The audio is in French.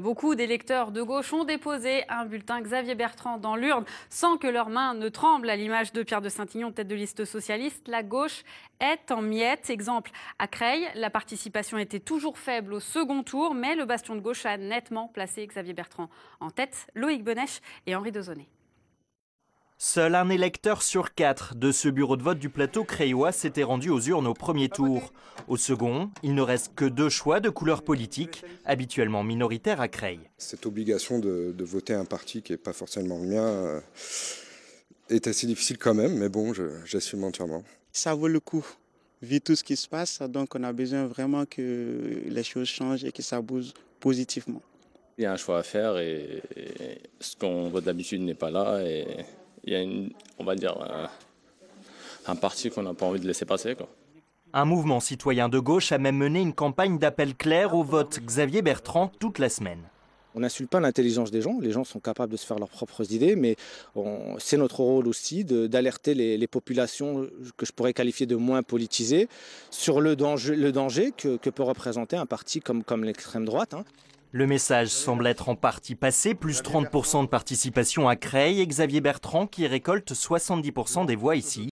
Beaucoup d'électeurs de gauche ont déposé un bulletin Xavier Bertrand dans l'urne sans que leurs mains ne tremblent. À l'image de Pierre de Saintignon, tête de liste socialiste, la gauche est en miettes. Exemple, à Creil, la participation était toujours faible au second tour, mais le bastion de gauche a nettement placé Xavier Bertrand en tête. Loïc Benech et Henri Dezonnet. Seul un électeur sur 4 de ce bureau de vote du plateau creillois s'était rendu aux urnes au premier tour. Au second, il ne reste que 2 choix de couleur politique, habituellement minoritaires à Creil. Cette obligation de voter un parti qui n'est pas forcément le mien est assez difficile quand même, mais bon, j'assume entièrement. Ça vaut le coup, vu tout ce qui se passe, donc on a besoin vraiment que les choses changent et que ça bouge positivement. Il y a un choix à faire et ce qu'on vote d'habitude n'est pas là. Et il y a on va dire, un parti qu'on n'a pas envie de laisser passer, quoi. Un mouvement citoyen de gauche a même mené une campagne d'appel clair au vote Xavier Bertrand toute la semaine. On n'insulte pas l'intelligence des gens sont capables de se faire leurs propres idées, mais c'est notre rôle aussi d'alerter les populations que je pourrais qualifier de moins politisées sur le danger que peut représenter un parti comme l'extrême droite. Le message semble être en partie passé, plus 30% de participation à Creil et Xavier Bertrand qui récolte 70% des voix ici.